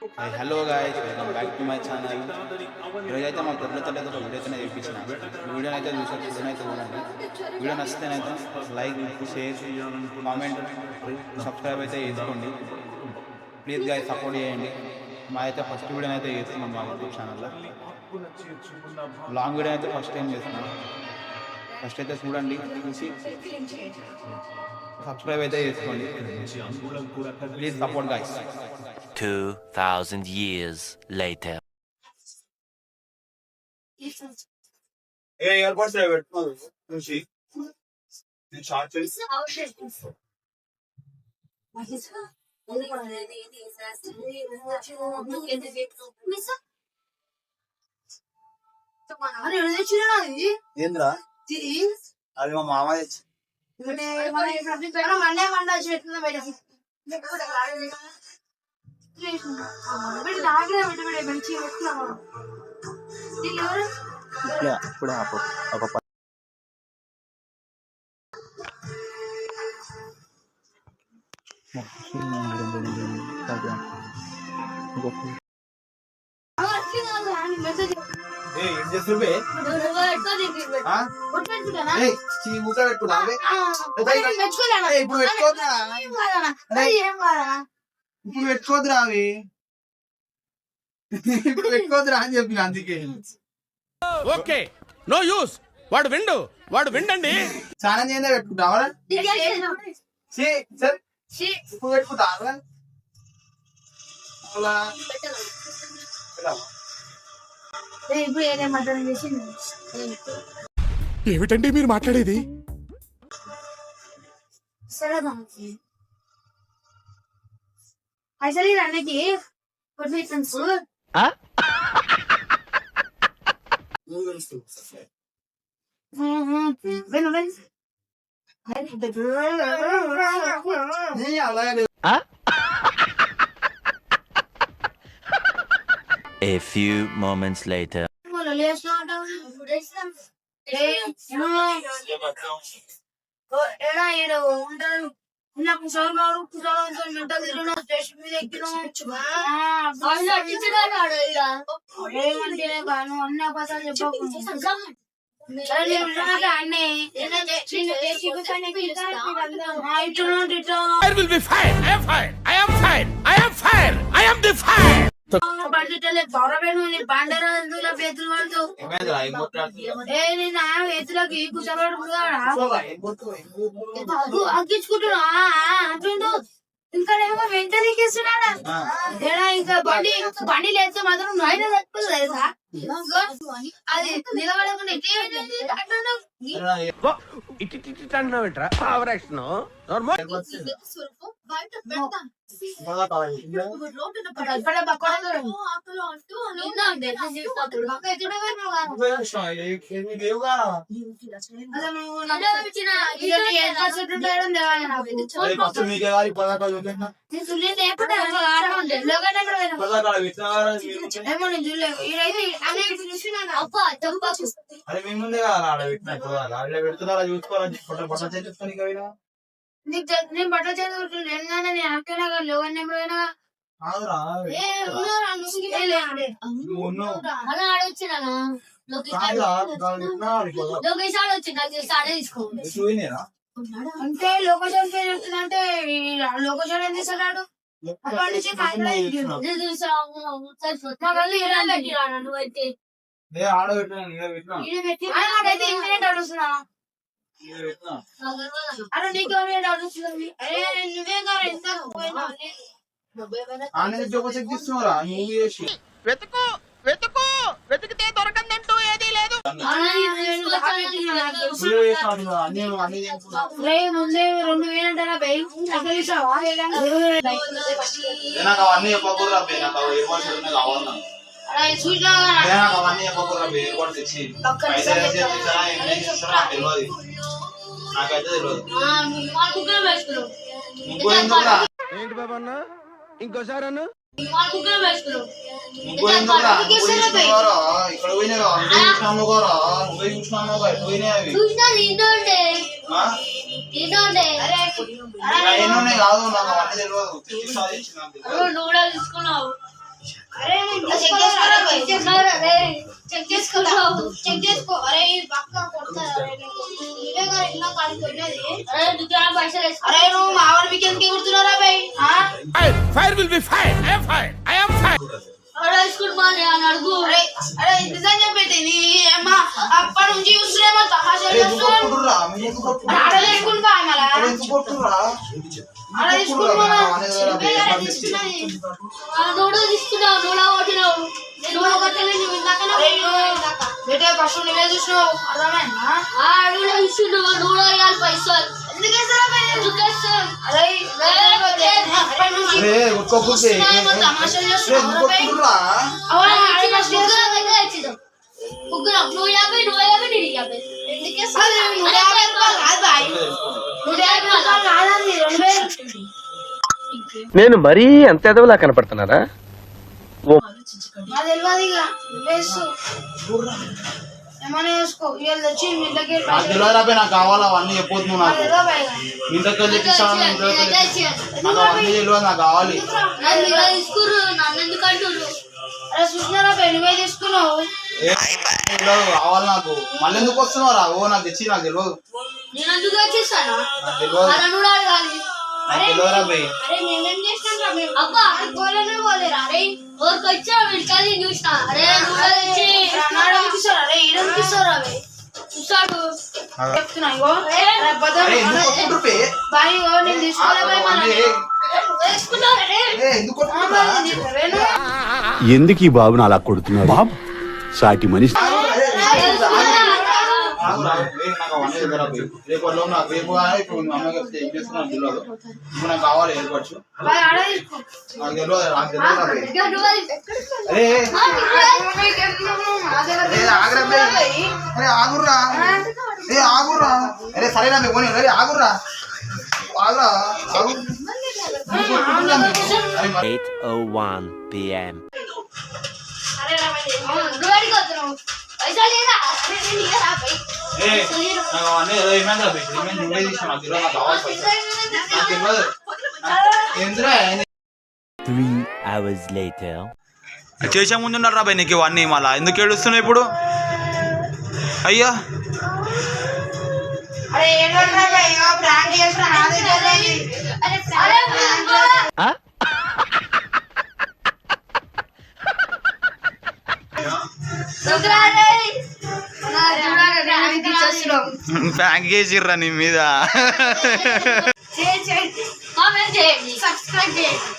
Hello guys, welcome back to my channel. ఈరోజైతే మా తొలితో ఒక వీడియో అయితే చూపించిన. వీడియోని అయితే చూడండి. వీడియో నచ్చితేనైతే లైక్, షేర్, కామెంట్, సబ్స్క్రైబ్ అయితే చేసుకోండి. ప్లీజ్ గాయ్స్ సపోర్ట్ చేయండి. మా అయితే ఫస్ట్ వీడియోని అయితే చేస్తున్నాం మా యూట్యూబ్ ఛానల్లో. లాంగ్ వీడియో అయితే ఫస్ట్ టైం చేస్తున్నాం. ఫస్ట్ అయితే చూడండి, చూసి సబ్స్క్రైబ్ అయితే చేసుకోండి. Please support guys. 2000 years later. A earbuds పెట్టుకోవాలి చూసి నేను షార్ట్ చేసి ఏంద్రా అది మా మామ తెచ్చి ఇప్పుడే ఆపు ఒక ఏం చేస్తుంటే ఇప్పుడు పెట్టుకోద్దురా అవి ఇప్పుడు పెట్టుకోద్దురా అని చెప్పిన అందుకే. Okay, no use. వాడు విండండి. స్నానం చేయందే పెట్టుకుంటావా? ఇప్పుడు పెట్టుకుంటావా? ఏమిటండి మీరు మాట్లాడేది? అసలు అన్నకి friends A few moments later. I will be fine. I am fine. I am the fire. అగ్గించుకుంటున్నా ఇంకా ఏమో వెంటనే ఇస్తున్నాడా ఇంకా బండి లేస్తే మాత్రం నాయన తట్టుకోలేదు అది నిలబడకుండా అరే మీ ముందే పెడుతున్నా చూసుకోవాలని చూసుకొని నేను బట్టలు చదువుకుంటున్నా నేను అక్కడే లోగా అలా ఆడొచ్చినా లోకేష్ ఆడొచ్చి ఆడే తీసుకోండి అంటే లోకేషన్ పేరు చెప్తుందంటే లోకేషన్ ఏం చేస్తున్నాడు అక్కడి నుంచి ఆడబెట్టి ఇంటర్నెట్ అడుగుతున్నా అరే నీకు అడుగుతుంది అరే నువ్వే గారు ఎంత వెతికితే దొరకందంటూ ఏదీ లేదు. ముందే 2000 అంటారా అవన్నీ తెచ్చి నాకైతే తెలియదు. ఏంటి బాబా అన్న, ఇంకోసారి అన్న ఇక్కడ పోయినా నువ్వే చూసినాము ఎన్నున్నాయి కాదు నాకు అవన్నీ తెలియదు. నువ్వు కూడా తీసుకున్నావు చెక్ చేసుకో అరే ఇది పక్కా కొడతా నువ్వే గారు ఇలా కాలిపోయినది అరే దుకాణ పైసలు అరే నువ్వు మా వాడి వీకెండ్ కి కుడుతున్నారా by Fire will be fire. I am fire. I am fire. అరే స్కూల్ మానే అని అడుగు అరే నిజం చెప్పేది నీ అమ్మ అప్పటి నుంచి చూస్తున్నామో తమాషా చేస్తున్నా ఆడ స్కూల్ బా మళ్ళా ఆడ స్కూల్ మన నోడు తీసుకున్నావు నోడా కొట్టినావు నోడా కొట్టలే నువ్వు ఇందాక ఫస్ట్ నువ్వే చూసినావు అర్థమైందా నోడా చూస్తున్నావు నోడా ఇవ్వాలి పైసలు ఎందుకు ఇస్తారా అరే అప్పటి నుంచి తమాషా చేస్తున్నావు నేను మరీ అంత ఎదవలా కనపడుతున్నారా? ఏమన్నా చేసుకో ఇవాళ తెచ్చి మీ దగ్గర నాకు తెలియదు రాబే, నాకు కావాలా అవన్నీ చెప్పొద్దు నువ్వు నాకు. ఇంతకు తెచ్చిస్తాను నాకు అవన్నీ తెలియదు, నాకు కావాలి. అరే చూసినారా నువ్వే తీసుకున్నావు కావాలి నాకు. మళ్ళీ ఎందుకు వస్తున్నావు రా? ఓ నాకు తెచ్చి నాకు తెలియదు, నేను ఎందుకు వచ్చేసాను నాకు తెలియదు, నాకు తెలియదు రాబే. అరే మేమేం చేసినాం రా మేము అబ్బా పోలేనే పోలేరా అరే ఊరికి వచ్చా వీడికాది చూసిన అరే అరే ఈడనిపిస్తారా చూసాడు చెప్తున్నా ఇగో అరే ఎందుకు కొట్టుకుంటారు బే? బాయ్ ఇగో నేను తీసుకోలే ఎందుకు కొట్టుకుంటారా? ఎందుకు ఈ బాబుని అలా కొడుతున్నాడు? బాబు సాటి మనిషి నాకు అవన్నీ దగ్గర రేపు నాకు రేపు ఇప్పుడు మీ అమ్మాయి చెప్తే ఏం చేస్తున్నాను తెలియదు. ఇప్పుడు నాకు కావాలి ఏర్పరచు, నాకు తెలియదు, నాకు తెలియదు రాబే. అరే ఆగుర్రా, ఆగుర్రా. అరే సరేనా మీ పోనీ, అరే ఆగుర్రా, ఆగురా, ఆగు. 8:01 p.m. నాకు అవన్నీ ఏమైంది రాబే? ఏమైంది నువ్వే తీసుకో, నాకు తెలియదు, నాకు కావాలి పైసలు, నాకు తెలియదు. ఎందురా 3 hours later. చేసే ముందు ఉన్నారు రాబాయ్ నీకు ఇవన్నీ, మళ్ళా ఎందుకు ఏడుస్తున్నావు ఇప్పుడు? అయ్యా అరే ఏంటంటే ప్రాంక్ చేస్తా నాదే బ్యాంక్ చేసిర్రా నీ మీద. సబ్స్క్రైబ్ చేయండి